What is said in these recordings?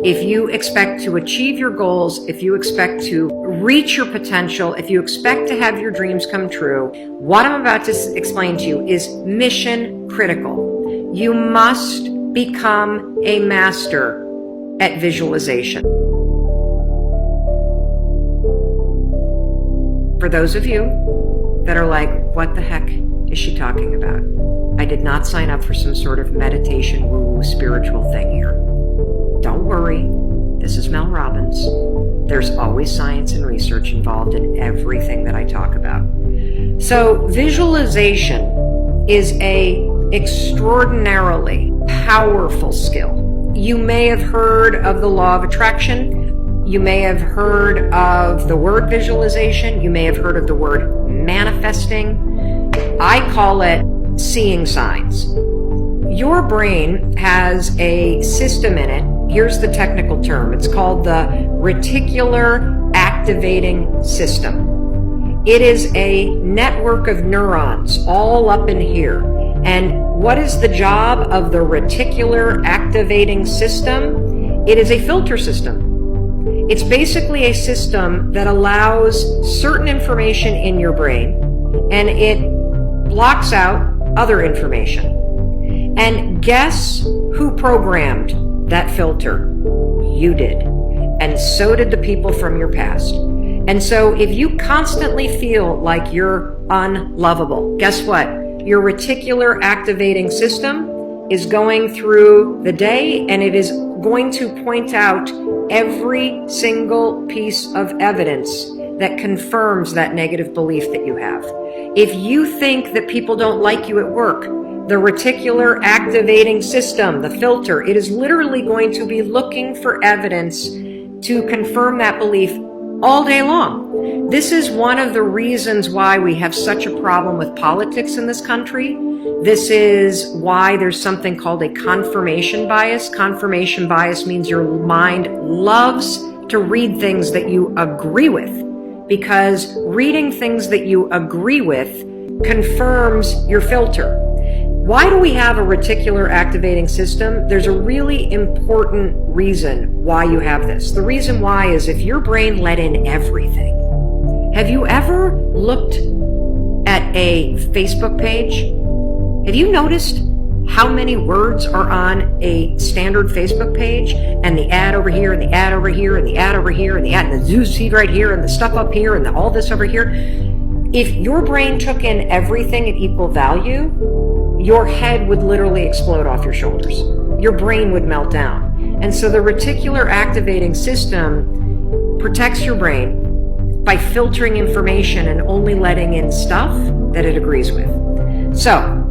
if you expect to achieve your goals, if you expect to reach your potential, if you expect to have your dreams come true, what I'm about to explain to you is mission critical. You must become a master at visualization. For those of you that are like, what the heck is she talking about? I did not sign up for some sort of meditation, woo-woo, spiritual thing here. Don't worry, this is Mel Robbins. There's always science and research involved in everything that I talk about. So visualization is an extraordinarily powerful skill. You may have heard of the law of attraction. You may have heard of the word visualization. You may have heard of the word manifesting. I call it seeing signs. Your brain has a system in it. Here's the technical term. It's called the reticular activating system. It is a network of neurons all up in here. And what is the job of the reticular activating system? It is a filter system. It's basically a system that allows certain information in your brain and it blocks out other information. And guess who programmed that filter? You did. And so did the people from your past. And so if you constantly feel like you're unlovable, guess what? Your reticular activating system is going through the day and it is going to point out every single piece of evidence that confirms that negative belief that you have. If you think that people don't like you at work, the reticular activating system, the filter, it is literally going to be looking for evidence to confirm that belief all day long. This is one of the reasons why we have such a problem with politics in this country. This is why there's something called a confirmation bias. Confirmation bias means your mind loves to read things that you agree with, because reading things that you agree with confirms your filter. Why do we have a reticular activating system? There's a really important reason why you have this. The reason why is if your brain let in everything. Have you ever looked at a Facebook page? Have you noticed how many words are on a standard Facebook page, and the ad over here, and the ad over here, and the ad over here, and the ad, and the news feed right here, and the stuff up here, and all this over here? If your brain took in everything at equal value, your head would literally explode off your shoulders. Your brain would melt down. And so the reticular activating system protects your brain by filtering information and only letting in stuff that it agrees with. So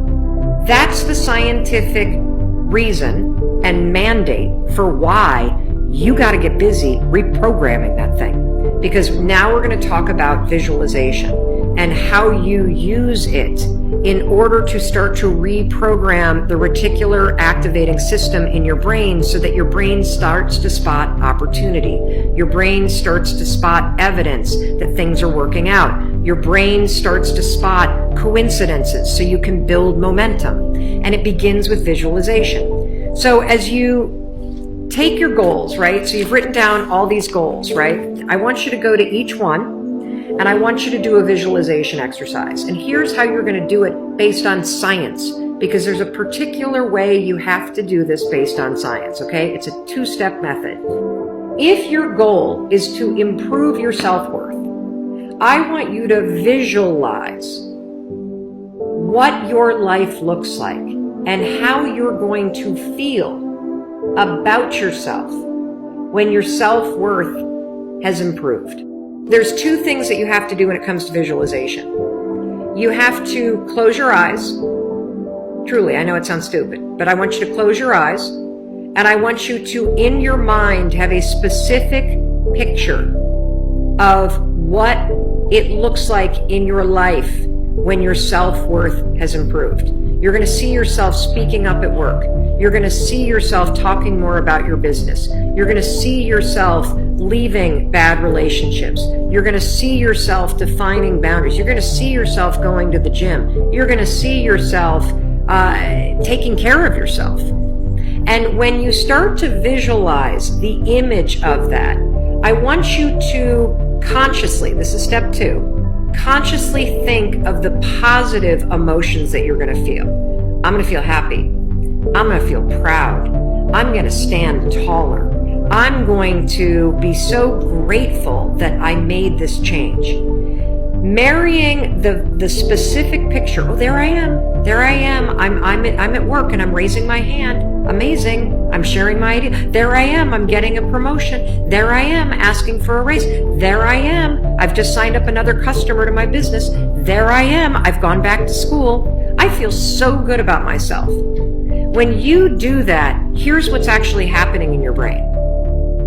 that's the scientific reason and mandate for why you got to get busy reprogramming that thing. Because now we're going to talk about visualization and how you use it in order to start to reprogram the reticular activating system in your brain so that your brain starts to spot opportunity. Your brain starts to spot evidence that things are working out. Your brain starts to spot coincidences so you can build momentum. And it begins with visualization. So as you take your goals, right? So you've written down all these goals, right? I want you to go to each one and I want you to do a visualization exercise. And here's how you're going to do it based on science, because there's a particular way you have to do this based on science, okay? It's a two-step method. If your goal is to improve your self-worth, I want you to visualize what your life looks like and how you're going to feel about yourself when your self-worth has improved. There's two things that you have to do when it comes to visualization. You have to close your eyes. Truly, I know it sounds stupid, but I want you to close your eyes, and I want you to, in your mind, have a specific picture of what it looks like in your life when your self-worth has improved. You're going to see yourself speaking up at work. You're going to see yourself talking more about your business. You're going to see yourself leaving bad relationships. You're going to see yourself defining boundaries. You're going to see yourself going to the gym. You're going to see yourself taking care of yourself. And when you start to visualize the image of that, I want you to consciously, this is step 2, consciously think of the positive emotions that you're going to feel. I'm going to feel happy. I'm going to feel proud. I'm going to stand taller. I'm going to be so grateful that I made this change. Marrying the specific picture. Oh, there I am. There I am. I'm at work and I'm raising my hand. Amazing. I'm sharing my idea. There I am. I'm getting a promotion. There I am asking for a raise. There I am. I've just signed up another customer to my business. There I am. I've gone back to school. I feel so good about myself. When you do that, here's what's actually happening in your brain.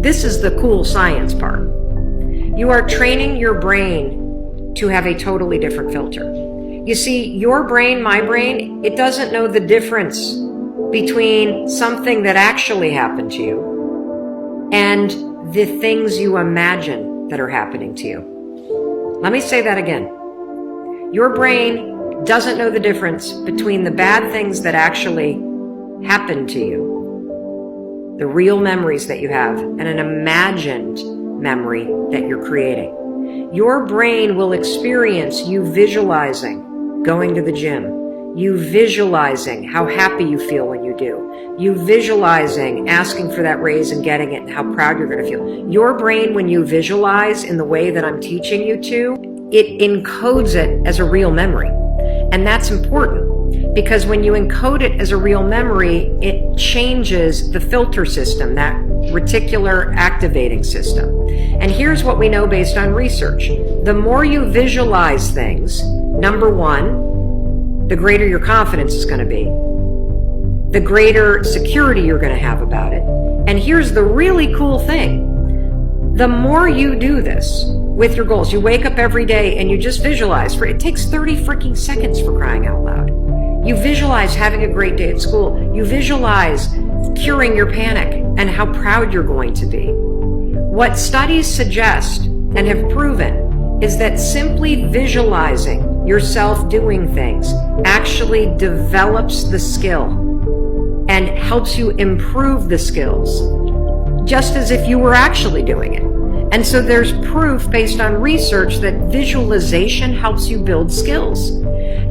This is the cool science part. You are training your brain to have a totally different filter. You see, your brain, my brain, it doesn't know the difference between something that actually happened to you and the things you imagine that are happening to you. Let me say that again. Your brain doesn't know the difference between the bad things that actually happened to you, the real memories that you have, and an imagined memory that you're creating. Your brain will experience you visualizing going to the gym, you visualizing how happy you feel when you do, you visualizing asking for that raise and getting it and how proud you're going to feel. Your brain, when you visualize in the way that I'm teaching you to, it encodes it as a real memory. And that's important because when you encode it as a real memory, it changes the filter system, that reticular activating system. And here's what we know based on research. The more you visualize things, number one, the greater your confidence is going to be, the greater security you're going to have about it. And here's the really cool thing. The more you do this with your goals, you wake up every day and you just visualize. It takes 30 freaking seconds, for crying out loud. You visualize having a great day at school. You visualize curing your panic and how proud you're going to be. What studies suggest and have proven is that simply visualizing yourself doing things actually develops the skill and helps you improve the skills, just as if you were actually doing it. And so there's proof based on research that visualization helps you build skills.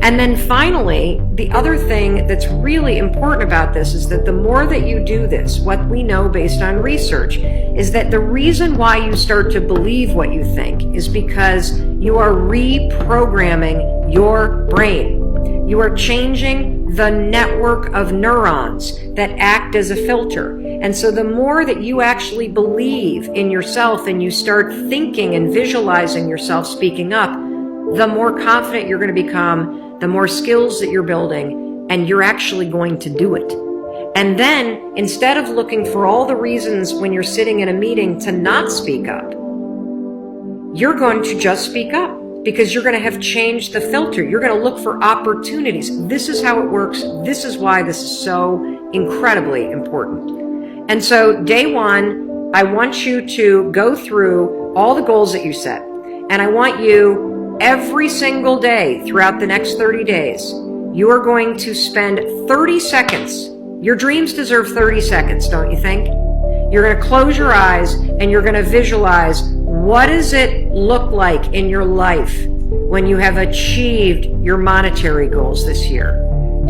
And then finally, the other thing that's really important about this is that the more that you do this, what we know based on research is that the reason why you start to believe what you think is because you are reprogramming your brain. You are changing the network of neurons that act as a filter. And so the more that you actually believe in yourself and you start thinking and visualizing yourself speaking up, the more confident you're going to become, the more skills that you're building, and you're actually going to do it. And then, instead of looking for all the reasons when you're sitting in a meeting to not speak up, you're going to just speak up because you're going to have changed the filter. You're going to look for opportunities. This is how it works. This is why this is so incredibly important. And so, day one, I want you to go through all the goals that you set. And I want you every single day throughout the next 30 days, you are going to spend 30 seconds. Your dreams deserve 30 seconds, don't you think? You're going to close your eyes and you're going to visualize, what does it look like in your life when you have achieved your monetary goals this year?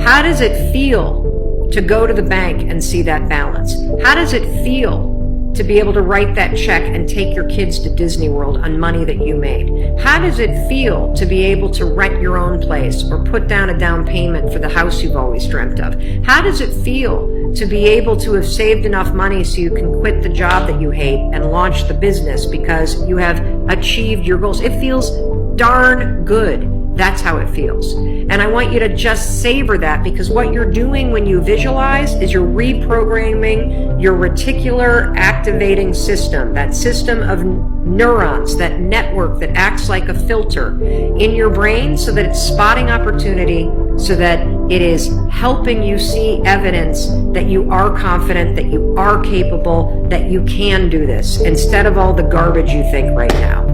How does it feel to go to the bank and see that balance? How does it feel to be able to write that check and take your kids to Disney World on money that you made? How does it feel to be able to rent your own place or put down a down payment for the house you've always dreamt of? How does it feel to be able to have saved enough money so you can quit the job that you hate and launch the business because you have achieved your goals? It feels darn good. That's how it feels. And I want you to just savor that, because what you're doing when you visualize is you're reprogramming your reticular activating system, that system of neurons, that network that acts like a filter in your brain so that it's spotting opportunity, so that it is helping you see evidence that you are confident, that you are capable, that you can do this, instead of all the garbage you think right now.